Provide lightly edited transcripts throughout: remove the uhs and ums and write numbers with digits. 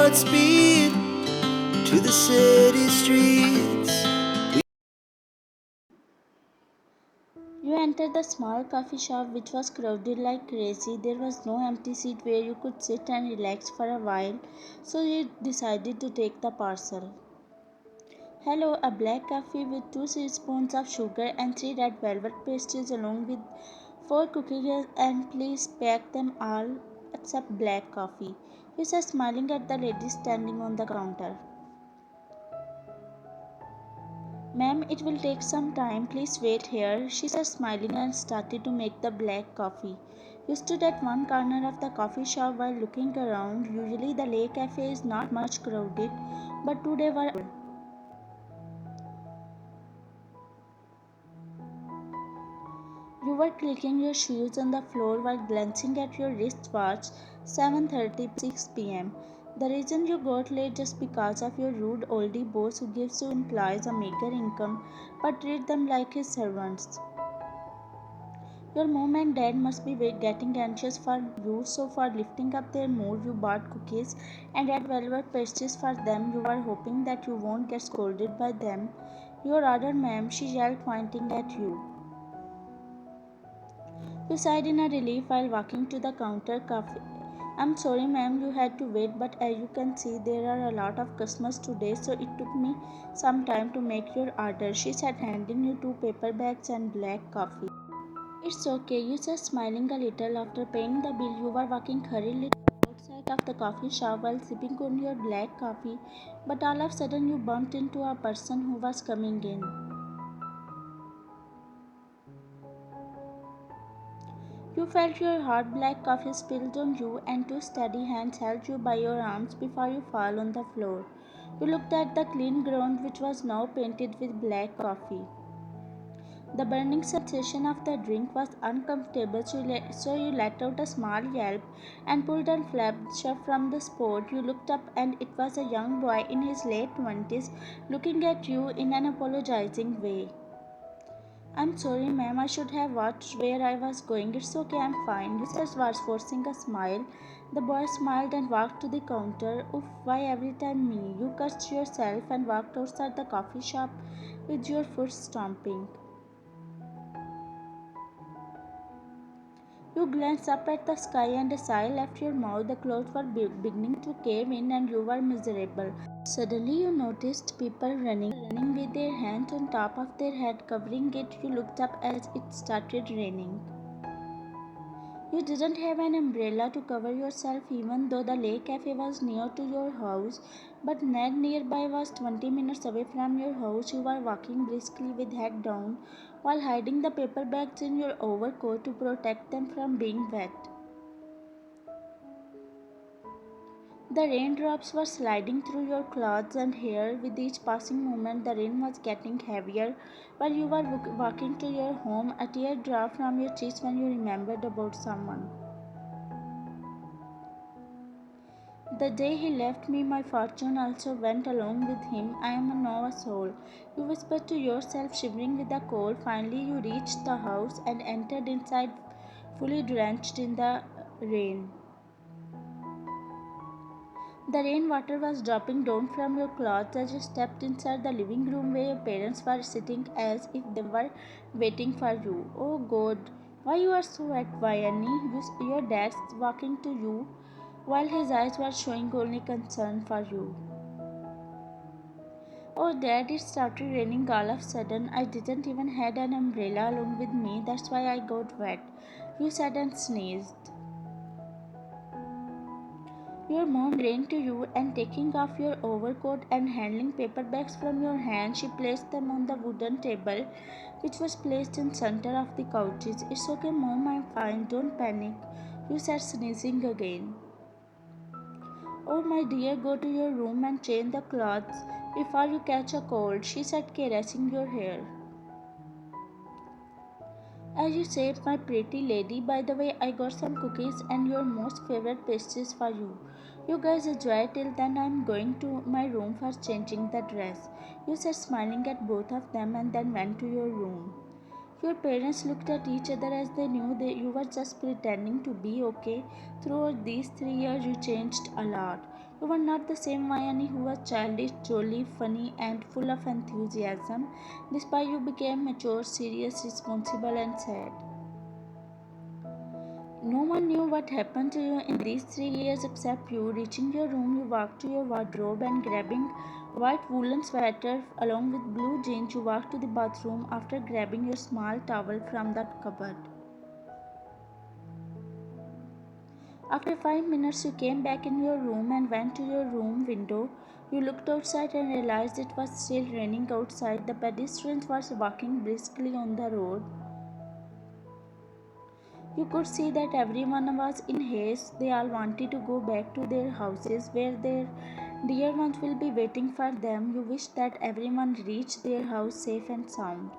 loud speed to the city streets. You entered the small coffee shop, which was crowded like crazy. There was no empty seat where you could sit and relax for a while, so you decided to take the parcel. Hello, a black coffee with 2 teaspoons of sugar and 3 red velvet pastries along with 4 cookies, and please pack them all except black coffee. You said, smiling at the lady standing on the counter. Ma'am, it will take some time. Please wait here, she said, smiling, and started to make the black coffee. You stood at one corner of the coffee shop while looking around. Usually, the Lake Cafe is not much crowded, but today were full. You were clicking your shoes on the floor while glancing at your wristwatch. 7:36 p.m. The reason you got late just because of your rude oldie boss who gives you employees a meager income but treat them like his servants. Your mom and dad must be getting anxious for you, so for lifting up their mood, you bought cookies and red velvet pastries for them. You were hoping that you won't get scolded by them. Your order, ma'am, she yelled, pointing at you. You sighed in a relief while walking to the counter. Coffee. I'm sorry, ma'am, you had to wait, but as you can see, there are a lot of customers today, so it took me some time to make your order, she said, handing you 2 paper bags and black coffee. It's okay, you said, smiling a little. After paying the bill, you were walking hurriedly outside of the coffee shop while sipping on your black coffee, but all of a sudden you bumped into a person who was coming in. You felt your hot black coffee spilled on you, and 2 steady hands held you by your arms before you fell on the floor. You looked at the clean ground, which was now painted with black coffee. The burning sensation of the drink was uncomfortable, so you let out a small yelp and pulled and flapped shut from the spot. You looked up, and it was a young boy in his late 20s looking at you in an apologizing way. I'm sorry, ma'am, I should have watched where I was going. It's okay, I'm fine. You said, was forcing a smile. The boy smiled and walked to the counter. Oof, why every time me? You cursed yourself and walked outside the coffee shop with your foot stomping. You glanced up at the sky and a sigh left your mouth. The clouds were beginning to cave in and you were miserable. Suddenly you noticed people running with their hands on top of their head covering it. You looked up as it started raining. You didn't have an umbrella to cover yourself even though the Lake Cafe was near to your house, but Ned nearby was 20 minutes away from your house. You were walking briskly with head down while hiding the paper bags in your overcoat to protect them from being wet. The raindrops were sliding through your clothes and hair. With each passing moment, the rain was getting heavier. While you were walking to your home, a tear dropped from your cheeks when you remembered about someone. The day he left me, my fortune also went along with him. I am a novice soul, you whispered to yourself, shivering with the cold. Finally, you reached the house and entered inside, fully drenched in the rain. The rainwater was dropping down from your clothes as you stepped inside the living room where your parents were sitting as if they were waiting for you. Oh God, why you are so wet, Vayani? Your dad's walking to you while his eyes were showing only concern for you. Oh Dad, it started raining all of a sudden. I didn't even had an umbrella along with me. That's why I got wet. You said and sneezed. Your mom ran to you and taking off your overcoat and handling paper bags from your hand, she placed them on the wooden table which was placed in center of the couches. It's okay, mom, I'm fine. Don't panic. You said sneezing again. Oh my dear, go to your room and change the clothes before you catch a cold, she said, caressing your hair. As you said, my pretty lady, by the way, I got some cookies and your most favorite pastries for you. You guys enjoy till then. I'm going to my room for changing the dress. You said, smiling at both of them, and then went to your room. Your parents looked at each other as they knew that you were just pretending to be okay. Throughout these 3 years, you changed a lot. You were not the same Vayani who was childish, jolly, funny, and full of enthusiasm, despite you became mature, serious, responsible, and sad. No one knew what happened to you in these 3 years except you. Reaching your room, you walked to your wardrobe and grabbing white woolen sweater along with blue jeans, you walked to the bathroom after grabbing your small towel from that cupboard. After 5 minutes, you came back in your room and went to your room window. You looked outside and realized it was still raining outside. The pedestrians were walking briskly on the road. You could see that everyone was in haste. They all wanted to go back to their houses where their dear ones will be waiting for them. You wished that everyone reached their house safe and sound.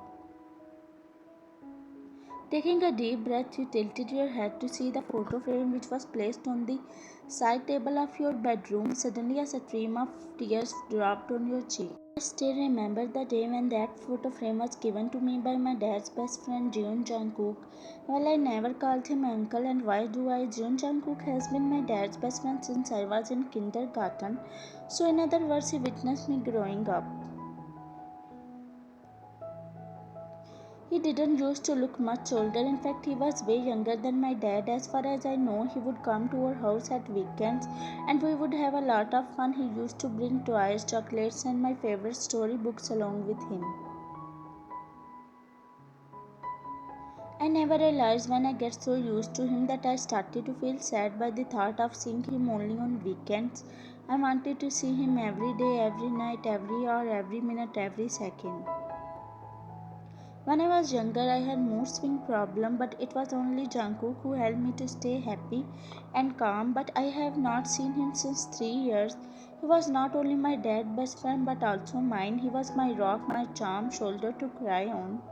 Taking a deep breath, you tilted your head to see the photo frame which was placed on the side table of your bedroom. Suddenly, a stream of tears dropped on your cheek. I still remember the day when that photo frame was given to me by my dad's best friend Jeon Jungkook. Well, I never called him uncle, and why do I? Jeon Jungkook has been my dad's best friend since I was in kindergarten. So, in other words, he witnessed me growing up. He didn't used to look much older. In fact, he was way younger than my dad. As far as I know, he would come to our house at weekends and we would have a lot of fun. He used to bring toys, chocolates, and my favorite storybooks along with him. I never realized when I get so used to him that I started to feel sad by the thought of seeing him only on weekends. I wanted to see him every day, every night, every hour, every minute, every second. When I was younger, I had mood swing problem, but it was only Jungkook who helped me to stay happy and calm. But I have not seen him since 3 years. He was not only my dad's best friend, but also mine. He was my rock, my charm, shoulder to cry on.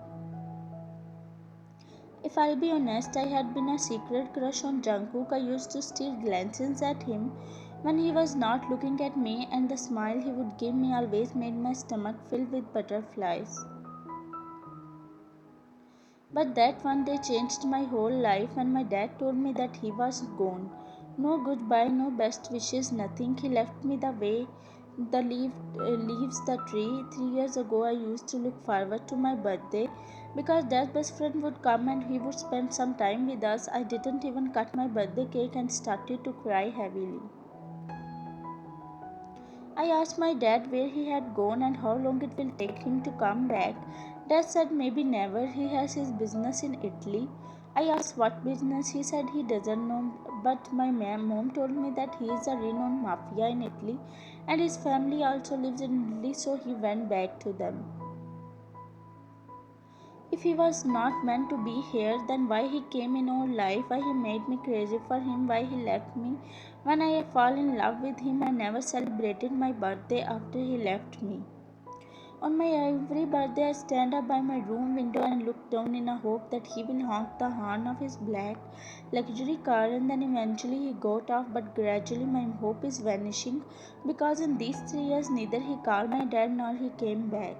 If I'll be honest, I had been a secret crush on Jungkook. I used to steal glances at him when he was not looking at me, and the smile he would give me always made my stomach fill with butterflies. But that one day changed my whole life when my dad told me that he was gone. No goodbye, no best wishes, nothing. He left me the way the leaves the tree. 3 years ago, I used to look forward to my birthday because dad's best friend would come and he would spend some time with us. I didn't even cut my birthday cake and started to cry heavily. I asked my dad where he had gone and how long it will take him to come back. Dad said maybe never, he has his business in Italy. I asked what business, he said he doesn't know, but my mom told me that he is a renowned mafia in Italy and his family also lives in Italy, so he went back to them. If he was not meant to be here, then why he came in our life, why he made me crazy for him, why he left me. When I fall in love with him, I never celebrated my birthday after he left me. On my every birthday, I stand up by my room window and look down in a hope that he will honk the horn of his black luxury car and then eventually he got off, but gradually my hope is vanishing because in these 3 years neither he called my dad nor he came back.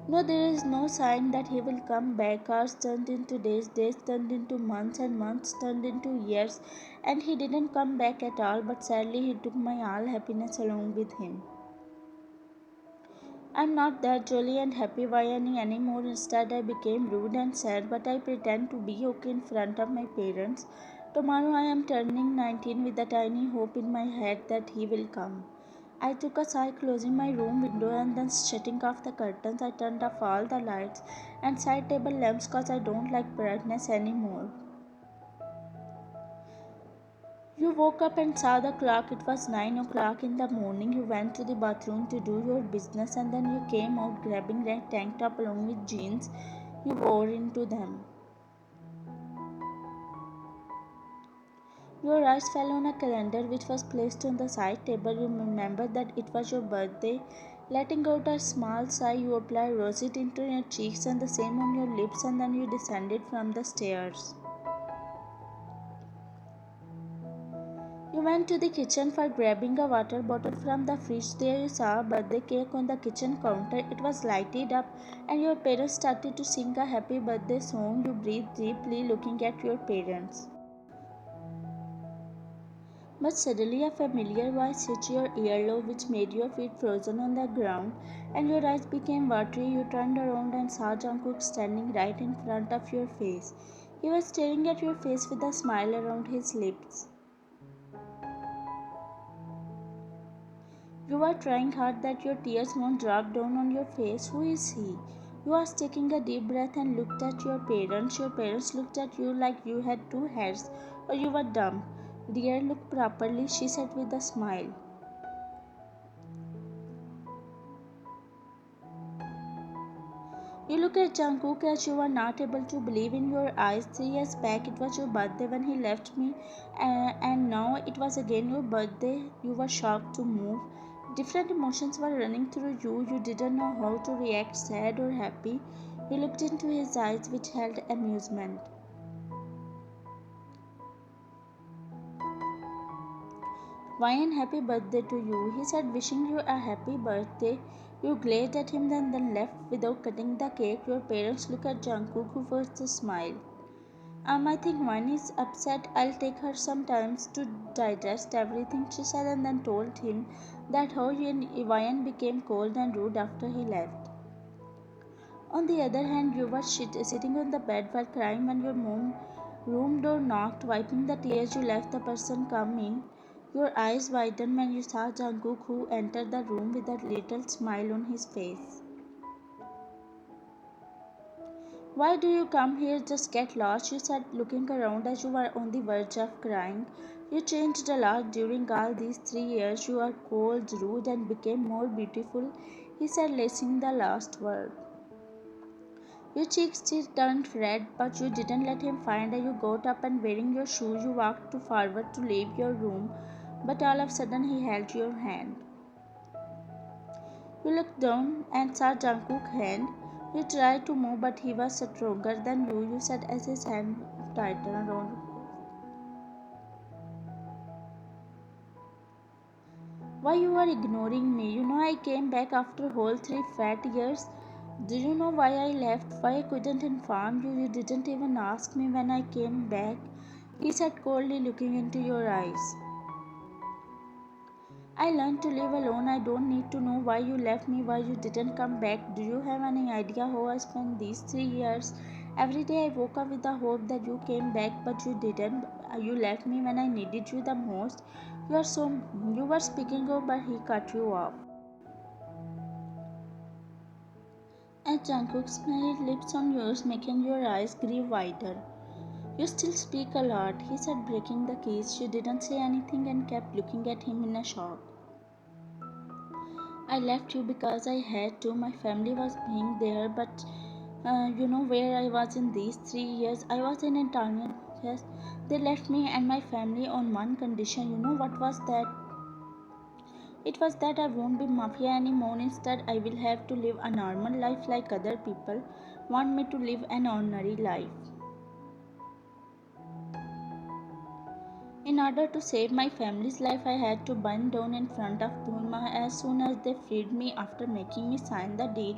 No, there is no sign that he will come back. Hours turned into days, days turned into months, and months turned into years, and he didn't come back at all, but sadly he took my all happiness along with him. I'm not that jolly and happy Vayani anymore. Instead, I became rude and sad, but I pretend to be okay in front of my parents. Tomorrow, I am turning 19 with a tiny hope in my head that he will come. I took a sigh, closing my room window and then shutting off the curtains. I turned off all the lights and side table lamps because I don't like brightness anymore. You woke up and saw the clock. It was 9 o'clock in the morning. You went to the bathroom to do your business and then you came out grabbing that tank top along with jeans. You wore into them. Your eyes fell on a calendar which was placed on the side table. You remembered that it was your birthday. Letting out a small sigh, you applied rosy tint on your cheeks and the same on your lips, and then you descended from the stairs. You went to the kitchen for grabbing a water bottle from the fridge. There you saw a birthday cake on the kitchen counter. It was lighted up and your parents started to sing a happy birthday song. You breathed deeply looking at your parents. But suddenly a familiar voice hit your earlobe which made your feet frozen on the ground and your eyes became watery. You turned around and saw Jungkook standing right in front of your face. He was staring at your face with a smile around his lips. You are trying hard that your tears won't drop down on your face. Who is he? You are taking a deep breath and looked at your parents. Your parents looked at you like you had two heads or you were dumb. Dear, look properly, she said with a smile. You look at Jungkook as you are not able to believe in your eyes. 3 years back it was your birthday when he left me, and now it was again your birthday. You were shocked to move. Different emotions were running through you. You didn't know how to react, sad or happy. You looked into his eyes which held amusement. Why and happy birthday to you, he said, wishing you a happy birthday. You glared at him and then left without cutting the cake. Your parents looked at Jungkook who forced a smile. I think one is upset. I'll take her some time to digest everything, she said, and then told him that how Ivan became cold and rude after he left. On the other hand, you were sitting on the bed while crying when your mom room door knocked, wiping the tears. You left the person come in. Your eyes widened when you saw Jungkook who entered the room with a little smile on his face. Why do you come here? Just get lost, you said, looking around as you were on the verge of crying. You changed a lot during all these 3 years. You are cold, rude, and became more beautiful, he said, lacing the last word. Your cheeks still turned red, but you didn't let him find her. You got up and wearing your shoes, you walked forward to leave your room, but all of a sudden he held your hand. You looked down and saw Jungkook's hand. You tried to move, but he was stronger than you said as his hand tightened around. Why you are ignoring me? You know I came back after whole 3 fat years. Do you know why I left? Why I couldn't inform you? You didn't even ask me when I came back, he said coldly, looking into your eyes. I learned to live alone. I don't need to know why you left me, why you didn't come back. Do you have any idea how I spent these 3 years? Every day I woke up with the hope that you came back, but you didn't. You left me when I needed you the most. You were speaking of, but he cut you off. As Jungkook smiled, lips on yours, making your eyes grow wider. You still speak a lot, he said, breaking the kiss. You didn't say anything and kept looking at him in a shock. I left you because I had to. My family was being there, but you know where I was in these 3 years? I was in Italian. Yes, they left me and my family on one condition. You know what was that? It was that I won't be mafia anymore. Instead, I will have to live a normal life like other people want me to live an ordinary life. In order to save my family's life, I had to burn down in front of them as soon as they freed me after making me sign the deal.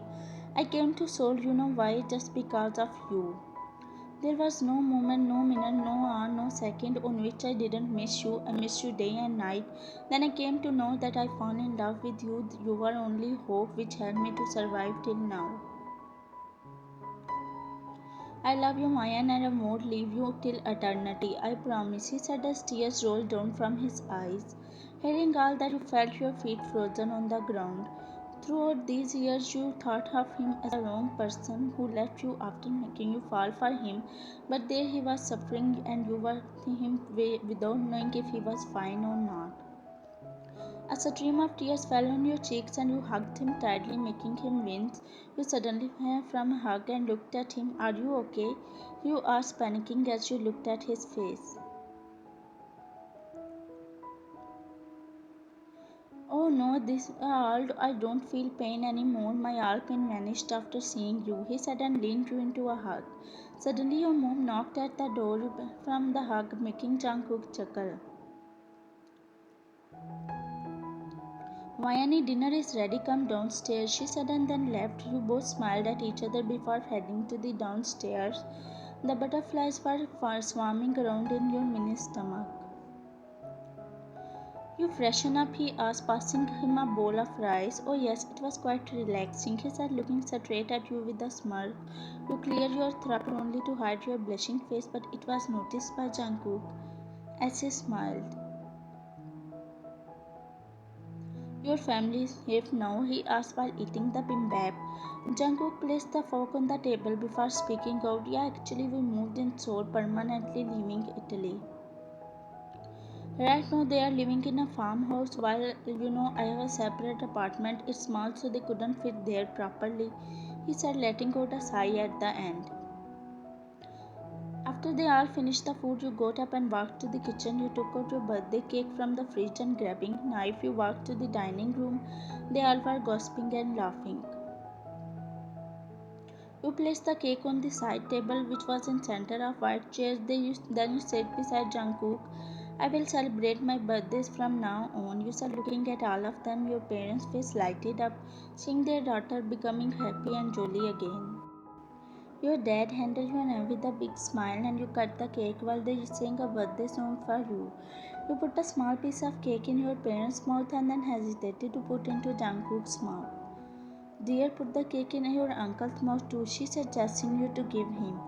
I came to Seoul, you know why? Just because of you. There was no moment, no minute, no hour, no second on which I didn't miss you. I missed you day and night. Then I came to know that I fell in love with you. You were only hope which helped me to survive till now. I love you, Mayan, and I won't leave you till eternity. I promise, he said as tears rolled down from his eyes. Hearing all that, you felt your feet frozen on the ground. Throughout these years, you thought of him as a wrong person who left you after making you fall for him. But there he was suffering, and you were him without knowing if he was fine or not. A stream of tears fell on your cheeks and you hugged him tightly, making him wince. You suddenly fell from a hug and looked at him. Are you okay? You asked, panicking as you looked at his face. Oh no, this all I don't feel pain anymore. My all pain vanished after seeing you, he said and leaned you into a hug. Suddenly your mom knocked at the door from the hug, making Jungkook chuckle. Vayani, dinner is ready, come downstairs, she said and then left. You both smiled at each other before heading to the downstairs. The butterflies were swarming around in your mini stomach. You freshen up, he asked, passing him a bowl of rice. Oh, yes, it was quite relaxing, he said, looking straight at you with a smirk. You cleared your throat only to hide your blushing face, but it was noticed by Jungkook as he smiled. Your family is safe now, he asked while eating the bimbap. Jungkook placed the fork on the table before speaking out. Yeah, actually, we moved in Seoul, permanently leaving Italy. Right now they are living in a farmhouse while I have a separate apartment. It's small so they couldn't fit there properly, he said, letting out a sigh at the end. After they all finished the food, you got up and walked to the kitchen. You took out your birthday cake from the fridge and grabbing a knife, you walked to the dining room. They all were gossiping and laughing. You placed the cake on the side table, which was in center of white chairs. Then you sat beside Jungkook. I will celebrate my birthdays from now on, you said, looking at all of them. Your parents' face lighted up, seeing their daughter becoming happy and jolly again. Your dad handed you an hand with a big smile and you cut the cake while they sang a birthday song for you. You put a small piece of cake in your parents' mouth and then hesitated to put into Jungkook's mouth. Dear, put the cake in your uncle's mouth too, she said, gesturing you to give him.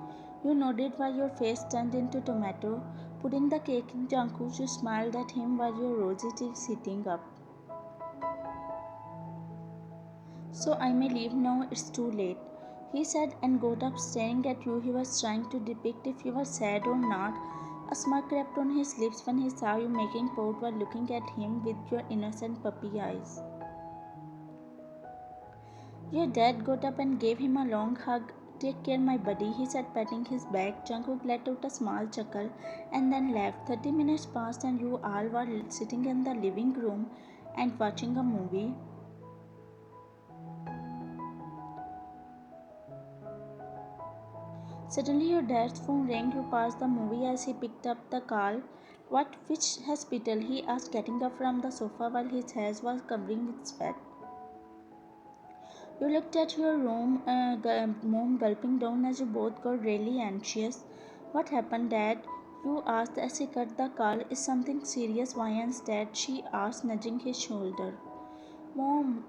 You nodded while your face turned into tomato. Putting the cake in Jungkook, you smiled at him while your rosy cheeks sitting up. So I may leave now, it's too late, he said and got up, staring at you. He was trying to depict if you were sad or not. A smirk crept on his lips when he saw you making port while looking at him with your innocent puppy eyes. Your dad got up and gave him a long hug. Take care, my buddy, he said, patting his back. Jungkook let out a small chuckle and then left. 30 minutes passed and you all were sitting in the living room and watching a movie. Suddenly your dad's phone rang. You paused the movie as he picked up the call. Which hospital? He asked, getting up from the sofa while his hair was covering with sweat. You looked at your mom gulping down as you both got really anxious. What happened, Dad? You asked as he cut the call. Is something serious, Vian's dad? She asked, nudging his shoulder. Mom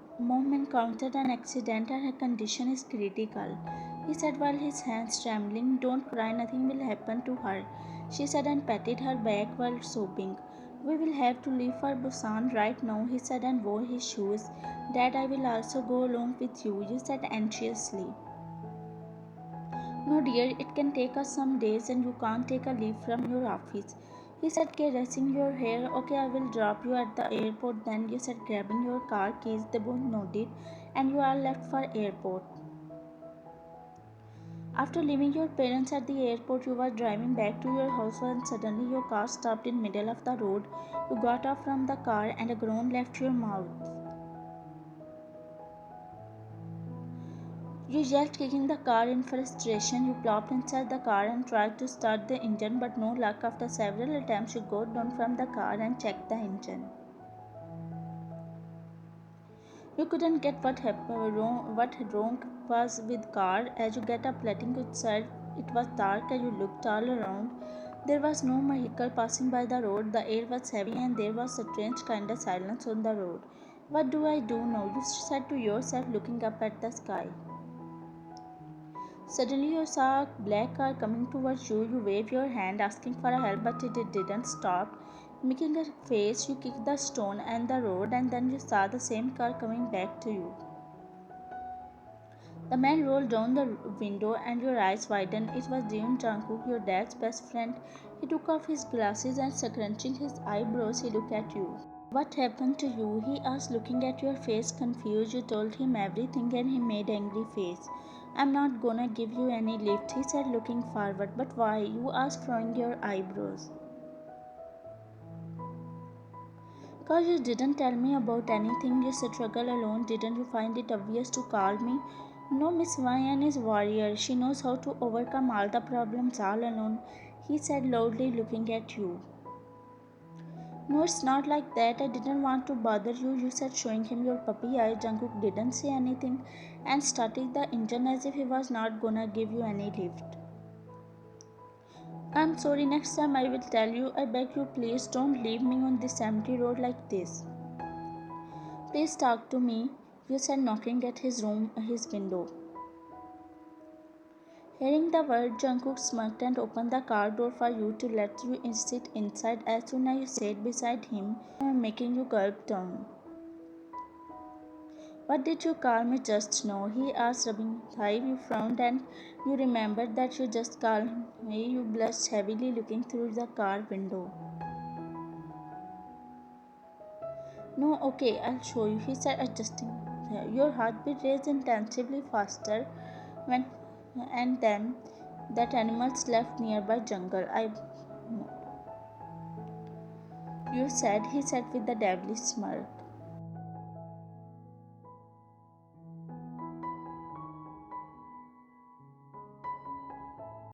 encountered an accident and her condition is critical, he said while his hands trembling. Don't cry, nothing will happen to her, she said and patted her back while sobbing. We will have to leave for Busan right now, he said and wore his shoes. Dad, I will also go along with you said anxiously. No, dear, it can take us some days and you can't take a leave from your office, he said, caressing your hair. Okay, I will drop you at the airport then, you said, grabbing your car keys. They both nodded and you all left for airport. After leaving your parents at the airport, you were driving back to your house when suddenly your car stopped in middle of the road. You got off from the car and a groan left your mouth. You yelled, kicking the car in frustration. You plopped inside the car and tried to start the engine, but no luck. After several attempts, you got down from the car and checked the engine. You couldn't get what wrong was with car. As you get up, letting outside, it was dark and you looked all around. There was no vehicle passing by the road. The air was heavy and there was a strange kind of silence on the road. What do I do now? You said to yourself, looking up at the sky. Suddenly you saw a black car coming towards you. You waved your hand asking for help, but it didn't stop. Making a face, you kicked the stone and the road, and then you saw the same car coming back to you. The man rolled down the window and your eyes widened. It was Jeon Jungkook, your dad's best friend. He took off his glasses and scrunching his eyebrows, he looked at you. What happened to you? He asked, looking at your face confused. You told him everything and he made angry face. I'm not gonna give you any lift, he said, looking forward. But why? You asked, furrowing your eyebrows. Cause you didn't tell me about anything. You struggle alone. Didn't you find it obvious to call me? No, Miss Ryan is warrior. She knows how to overcome all the problems all alone, he said loudly, looking at you. No, it's not like that. I didn't want to bother you, you said, showing him your puppy eyes. Jungkook didn't say anything and started the engine as if he was not gonna give you any lift. I'm sorry, next time I will tell you. I beg you, please don't leave me on this empty road like this. Please talk to me, you said, knocking at his window. Hearing the word, Jungkook smirked and opened the car door for you to let you sit inside. As soon as you sat beside him, making you gulp down. What did you call me just now? He asked, rubbing his thigh. You frowned and you remembered that you just called me. You blushed heavily, looking through the car window. No, okay, I'll show you, he said, adjusting. Your heartbeat raced intensively faster when and then that animals left nearby jungle. You said, he said with a devilish smirk.